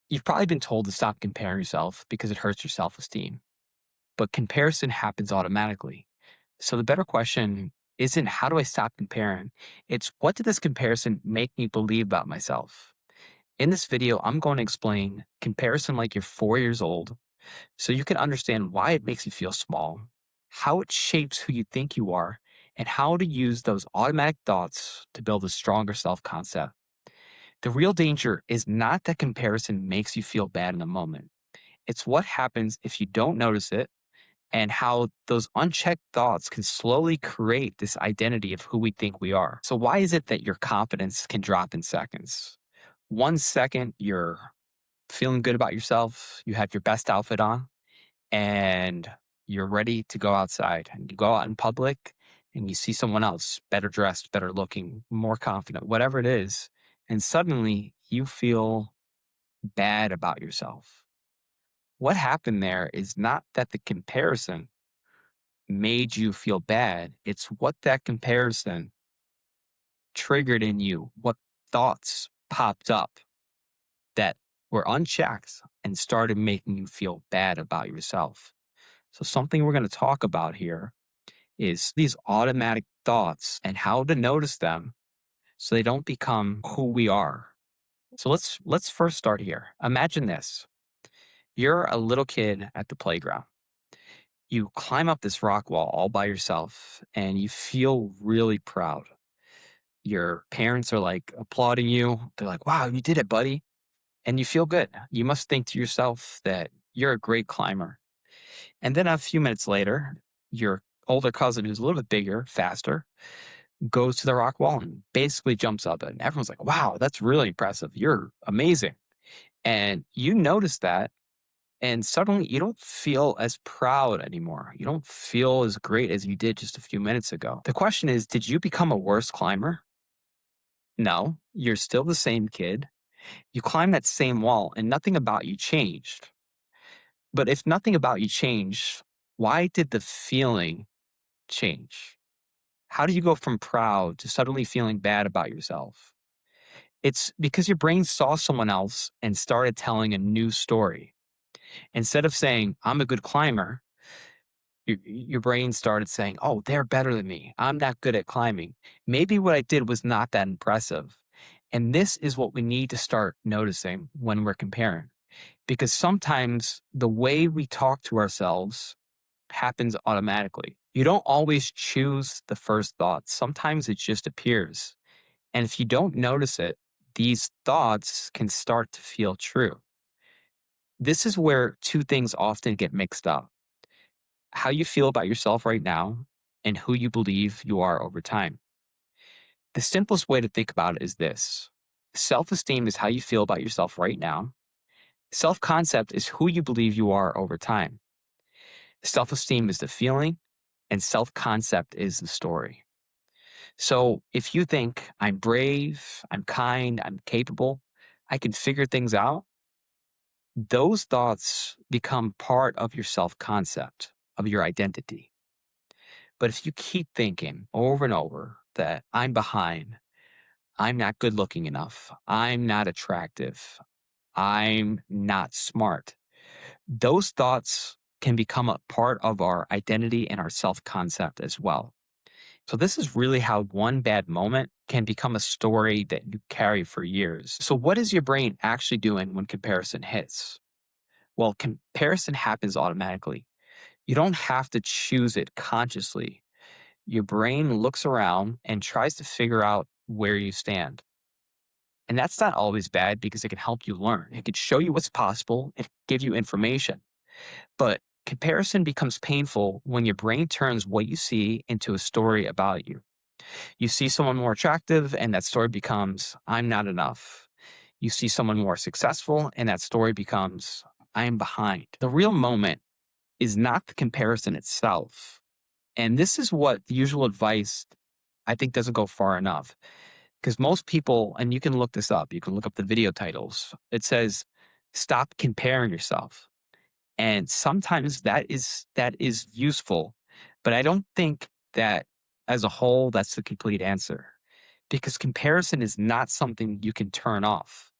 You've probably been told to stop comparing yourself because it hurts your self esteem, but comparison happens automatically. So the better question isn't how do I stop comparing? It's what did this comparison make me believe about myself? In this video, I'm going to explain comparison like you're 4 years old so you can understand why it makes you feel small, how it shapes who you think you are, and how to use those automatic thoughts to build a stronger self concept. The real danger is not that comparison makes you feel bad in the moment. It's what happens if you don't notice it and how those unchecked thoughts can slowly create this identity of who we think we are. So, why is it that your confidence can drop in seconds? 1 second, you're feeling good about yourself, you have your best outfit on, and you're ready to go outside. And you go out in public and you see someone else better dressed, better looking, more confident, whatever it is. And suddenly you feel bad about yourself. What happened there is not that the comparison made you feel bad, it's what that comparison triggered in you, what thoughts popped up that were unchecked and started making you feel bad about yourself. So, something we're going to talk about here is these automatic thoughts and how to notice them so they don't become who we are. So let's first start here. Imagine this. You're a little kid at the playground. You climb up this rock wall all by yourself and you feel really proud. Your parents are like applauding you. They're like, wow, you did it, buddy. And you feel good. You must think to yourself that you're a great climber. And then a few minutes later, your older cousin, who's a little bit bigger, faster, goes to the rock wall and basically jumps up it. And everyone's like, wow, that's really impressive. You're amazing. And you notice that. And suddenly you don't feel as proud anymore. You don't feel as great as you did just a few minutes ago. The question is, did you become a worse climber? No, you're still the same kid. You climbed that same wall and nothing about you changed. But if nothing about you changed, why did the feeling change? How do you go from proud to suddenly feeling bad about yourself? It's because your brain saw someone else and started telling a new story. Instead of saying, I'm a good climber, your brain started saying, oh, they're better than me. I'm not good at climbing. Maybe what I did was not that impressive. And this is what we need to start noticing when we're comparing. Because sometimes the way we talk to ourselves happens automatically. You don't always choose the first thought, sometimes it just appears. And if you don't notice it, these thoughts can start to feel true. This is where two things often get mixed up: how you feel about yourself right now and who you believe you are over time. The simplest way to think about it is this: self esteem is how you feel about yourself right now, self concept is who you believe you are over time. Self esteem is the feeling, and self concept is the story. So if you think I'm brave, I'm kind, I'm capable, I can figure things out, those thoughts become part of your self concept, of your identity. But if you keep thinking over and over that I'm behind, I'm not good looking enough, I'm not attractive, I'm not smart, those thoughts can become a part of our identity and our self concept as well. So, this is really how one bad moment can become a story that you carry for years. So, what is your brain actually doing when comparison hits? Well, comparison happens automatically. You don't have to choose it consciously. Your brain looks around and tries to figure out where you stand. And that's not always bad because it can help you learn. It can show you what's possible and give you information. But comparison becomes painful when your brain turns what you see into a story about you. You see someone more attractive, and that story becomes, I'm not enough. You see someone more successful, and that story becomes, I am behind. The real moment is not the comparison itself. And this is what the usual advice I think doesn't go far enough. Because most people, and you can look this up, you can look up the video titles, it says, stop comparing yourself. And sometimes that is useful, but I don't think that as a whole that's the complete answer, because comparison is not something you can turn off.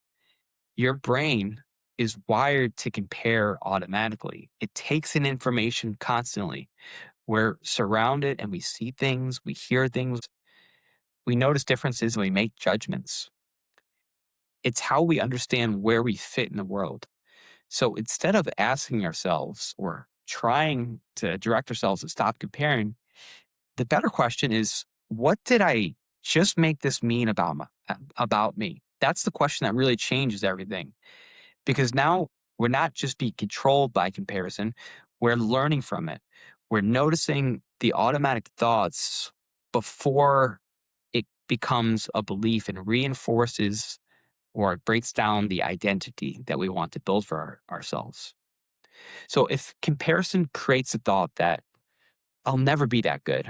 Your brain is wired to compare automatically. It takes in information constantly. We're surrounded and we see things, we hear things, we notice differences, and we make judgments. It's how we understand where we fit in the world. So instead of asking ourselves or trying to direct ourselves to stop comparing, the better question is, what did I just make this mean about me? That's the question that really changes everything. Because now we're not just being controlled by comparison, we're learning from it. We're noticing the automatic thoughts before it becomes a belief and reinforces or it breaks down the identity that we want to build for ourselves. So if comparison creates a thought that I'll never be that good,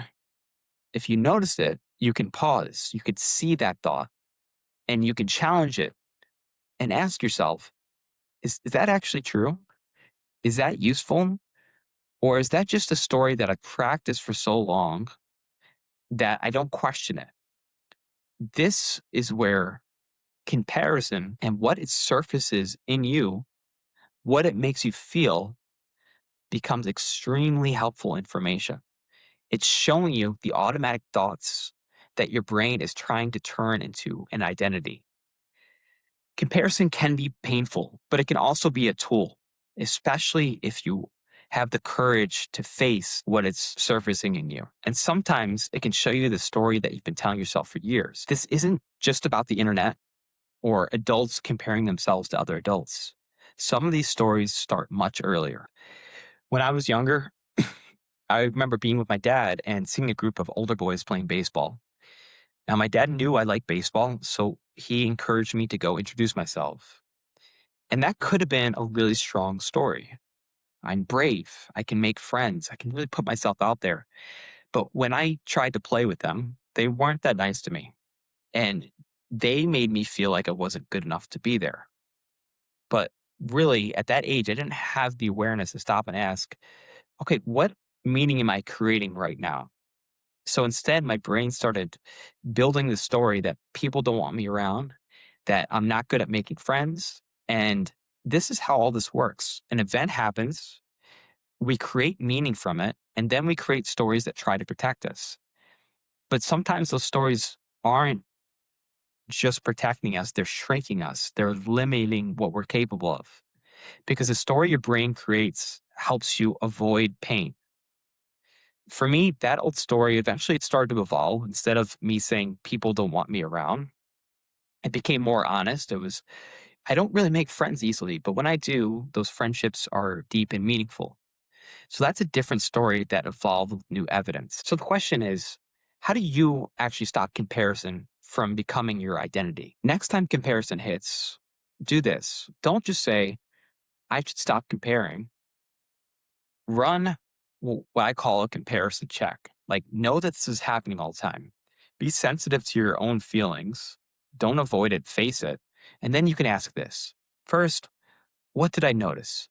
if you notice it, you can pause, you could see that thought, and you can challenge it and ask yourself, is that actually true? Is that useful? Or is that just a story that I've practiced for so long that I don't question it? This is where comparison and what it surfaces in you, what it makes you feel, becomes extremely helpful information. It's showing you the automatic thoughts that your brain is trying to turn into an identity. Comparison can be painful, but it can also be a tool, especially if you have the courage to face what it's surfacing in you. And sometimes it can show you the story that you've been telling yourself for years. This isn't just about the internet or adults comparing themselves to other adults. Some of these stories start much earlier. When I was younger, I remember being with my dad and seeing a group of older boys playing baseball. Now, my dad knew I liked baseball, so he encouraged me to go introduce myself. And that could have been a really strong story. I'm brave. I can make friends. I can really put myself out there. But when I tried to play with them, they weren't that nice to me. And they made me feel like I wasn't good enough to be there. But really, at that age, I didn't have the awareness to stop and ask, okay, what meaning am I creating right now? So instead, my brain started building the story that people don't want me around, that I'm not good at making friends. And this is how all this works. An event happens, we create meaning from it, and then we create stories that try to protect us. But sometimes those stories aren't just protecting us, they're shrinking us, they're limiting what we're capable of. Because the story your brain creates helps you avoid pain. For me, that old story eventually it started to evolve. Instead of me saying people don't want me around, it became more honest. It was, I don't really make friends easily, but when I do, those friendships are deep and meaningful. So that's a different story that evolved with new evidence. So the question is, how do you actually stop comparison from becoming your identity? Next time comparison hits, do this. Don't just say, I should stop comparing. Run what I call a comparison check. Like, know that this is happening all the time. Be sensitive to your own feelings. Don't avoid it, face it. And then you can ask this. First, what did I notice?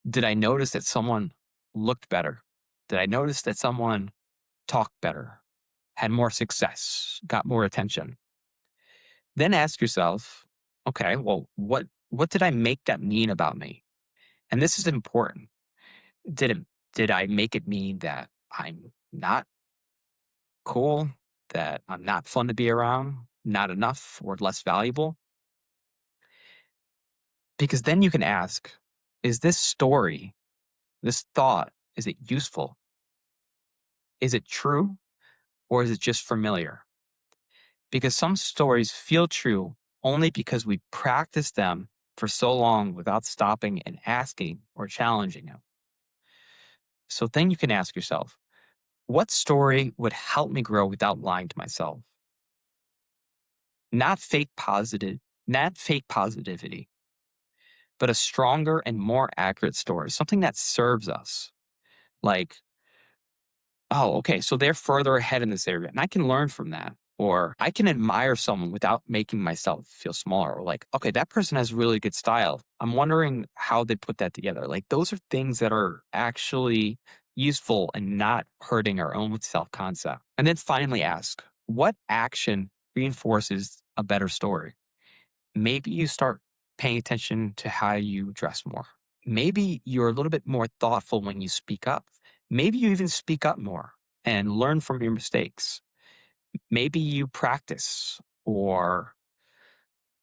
Did I notice that someone looked better? Did I notice that someone talked better, had more success, got more attention? Then ask yourself, okay, well, what did I make that mean about me? And this is important. Did it did I make it mean that I'm not cool, that I'm not fun to be around, not enough, or less valuable? Because then you can ask, is this story, this thought, is it useful? Is it true? Or is it just familiar? Because some stories feel true only because we practice them for so long without stopping and asking or challenging them. So then you can ask yourself, what story would help me grow without lying to myself? Not fake positive, not fake positivity, but a stronger and more accurate story, something that serves us. Like, oh, okay, so they're further ahead in this area and I can learn from that. Or I can admire someone without making myself feel smaller. Or like, okay, that person has really good style. I'm wondering how they put that together. Like, those are things that are actually useful and not hurting our own self concept. And then finally ask, what action reinforces a better story? Maybe you start paying attention to how you dress more. Maybe you're a little bit more thoughtful when you speak up. Maybe you even speak up more and learn from your mistakes. Maybe you practice or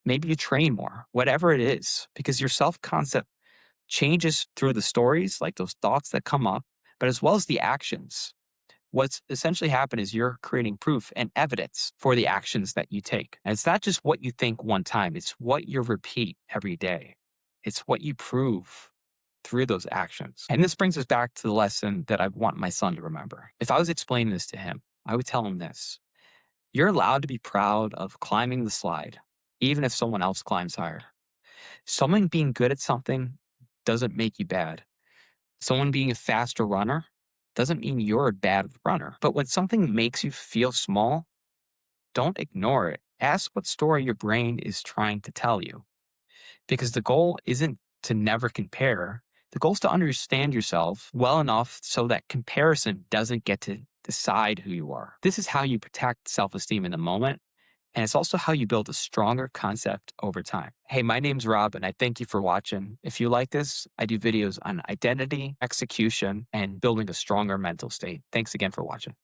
maybe you train more, whatever it is, because your self concept changes through the stories, like those thoughts that come up, but as well as the actions. What's essentially happened is you're creating proof and evidence for the actions that you take. And it's not just what you think one time, it's what you repeat every day. It's what you prove through those actions. And this brings us back to the lesson that I want my son to remember. If I was explaining this to him, I would tell him this: you're allowed to be proud of climbing the slide, even if someone else climbs higher. Someone being good at something doesn't make you bad. Someone being a faster runner doesn't mean you're a bad runner. But when something makes you feel small, don't ignore it. Ask what story your brain is trying to tell you. Because the goal isn't to never compare. The goal is to understand yourself well enough so that comparison doesn't get to decide who you are. This is how you protect self esteem in the moment. And it's also how you build a stronger concept over time. Hey, my name's Rob, and I thank you for watching. If you like this, I do videos on identity, execution, and building a stronger mental state. Thanks again for watching.